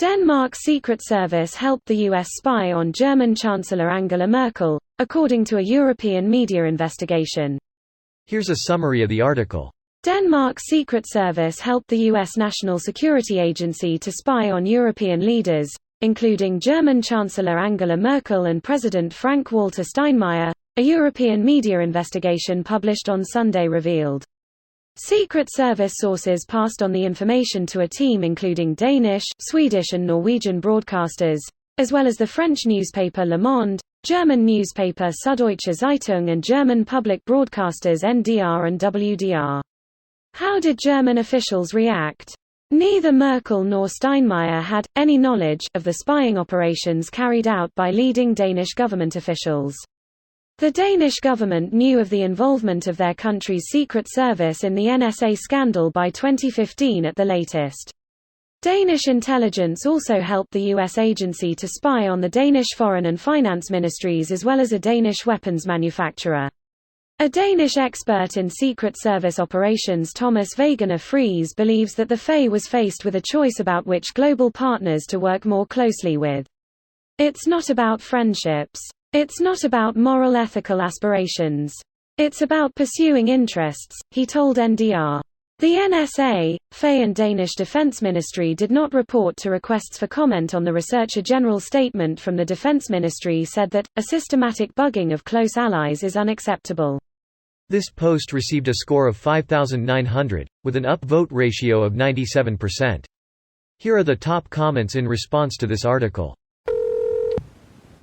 Denmark's Secret Service helped the US spy on German Chancellor Angela Merkel, according to a European media investigation. Here's a summary of the article. Denmark's Secret Service helped the U.S. National Security Agency to spy on European leaders, including German Chancellor Angela Merkel and President Frank-Walter Steinmeier, a European media investigation published on Sunday revealed. Secret Service sources passed on the information to a team including Danish, Swedish and Norwegian broadcasters, as well as the French newspaper Le Monde, German newspaper Süddeutsche Zeitung and German public broadcasters NDR and WDR. How did German officials react? Neither Merkel nor Steinmeier had any knowledge of the spying operations carried out by leading Danish government officials. The Danish government knew of the involvement of their country's secret service in the NSA scandal by 2015 at the latest. Danish intelligence also helped the U.S. agency to spy on the Danish Foreign and Finance Ministries as well as a Danish weapons manufacturer. A Danish expert in Secret Service operations, Thomas Wegener Friis, believes that the FE was faced with a choice about which global partners to work more closely with. It's not about friendships. It's not about moral ethical aspirations. It's about pursuing interests, he told NDR. The NSA, FE and Danish Defence Ministry did not report to requests for comment on the research. A general statement from the Defence Ministry said that, a systematic bugging of close allies is unacceptable. This post received a score of 5,900, with an upvote ratio of 97%. Here are the top comments in response to this article.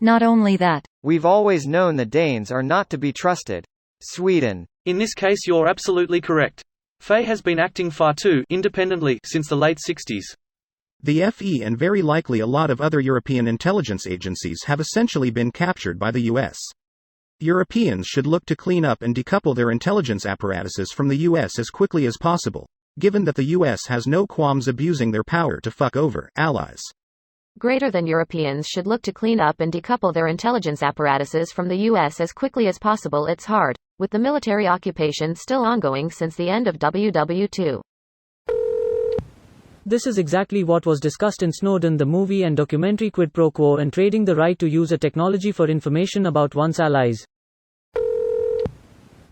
Not only that, we've always known the Danes are not to be trusted. Sweden. In this case you're absolutely correct. FE has been acting far too independently since the late 60s. The FE and very likely a lot of other European intelligence agencies have essentially been captured by the US. Europeans should look to clean up and decouple their intelligence apparatuses from the US as quickly as possible, given that the US has no qualms abusing their power to fuck over allies. Greater than Europeans should look to clean up and decouple their intelligence apparatuses from the US as quickly as possible. It's hard, with the military occupation still ongoing since the end of WW2. This is exactly what was discussed in Snowden, the movie and documentary Quid Pro Quo, and trading the right to use a technology for information about one's allies.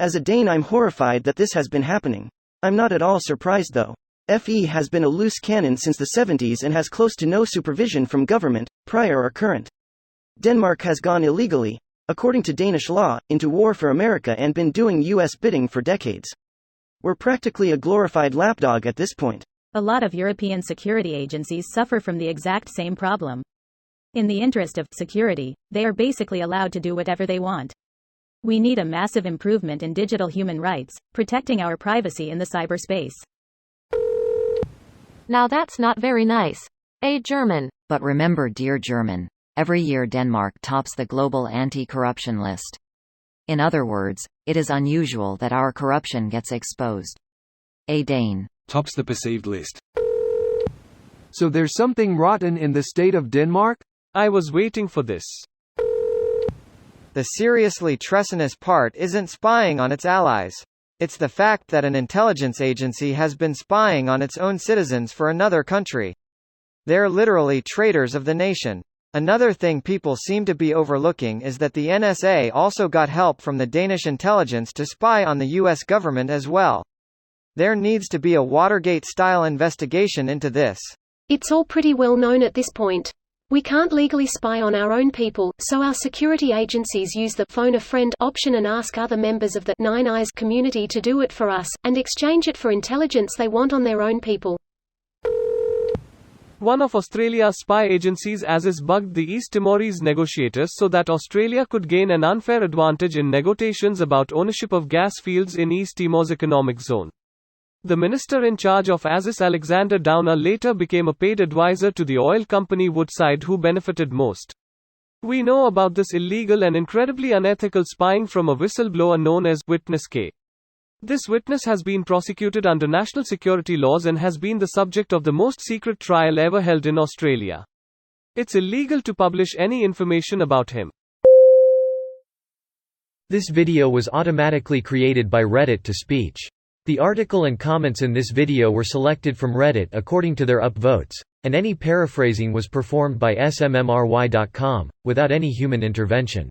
As a Dane, I'm horrified that this has been happening. I'm not at all surprised though. FE has been a loose cannon since the 70s and has close to no supervision from government, prior or current. Denmark has gone illegally, according to Danish law, into war for America and been doing US bidding for decades. We're practically a glorified lapdog at this point. A lot of European security agencies suffer from the exact same problem. In the interest of security, they are basically allowed to do whatever they want. We need a massive improvement in digital human rights, protecting our privacy in the cyberspace. Now that's not very nice. German. But remember, dear German, every year Denmark tops the global anti-corruption list. In other words, it is unusual that our corruption gets exposed. A Dane tops the perceived list. So there's something rotten in the state of Denmark? I was waiting for this. The seriously treasonous part isn't spying on its allies. It's the fact that an intelligence agency has been spying on its own citizens for another country. They're literally traitors of the nation. Another thing people seem to be overlooking is that the NSA also got help from the Danish intelligence to spy on the US government as well. There needs to be a Watergate-style investigation into this. It's all pretty well known at this point. We can't legally spy on our own people, so our security agencies use the phone a friend option and ask other members of the Nine Eyes community to do it for us, and exchange it for intelligence they want on their own people. One of Australia's spy agencies ASIS bugged the East Timorese negotiators so that Australia could gain an unfair advantage in negotiations about ownership of gas fields in East Timor's economic zone. The minister in charge of ASIS, Alexander Downer, later became a paid advisor to the oil company Woodside, who benefited most. We know about this illegal and incredibly unethical spying from a whistleblower known as Witness K. This witness has been prosecuted under national security laws and has been the subject of the most secret trial ever held in Australia. It's illegal to publish any information about him. This video was automatically created by Reddit to speech. The article and comments in this video were selected from Reddit according to their upvotes, and any paraphrasing was performed by smmry.com, without any human intervention.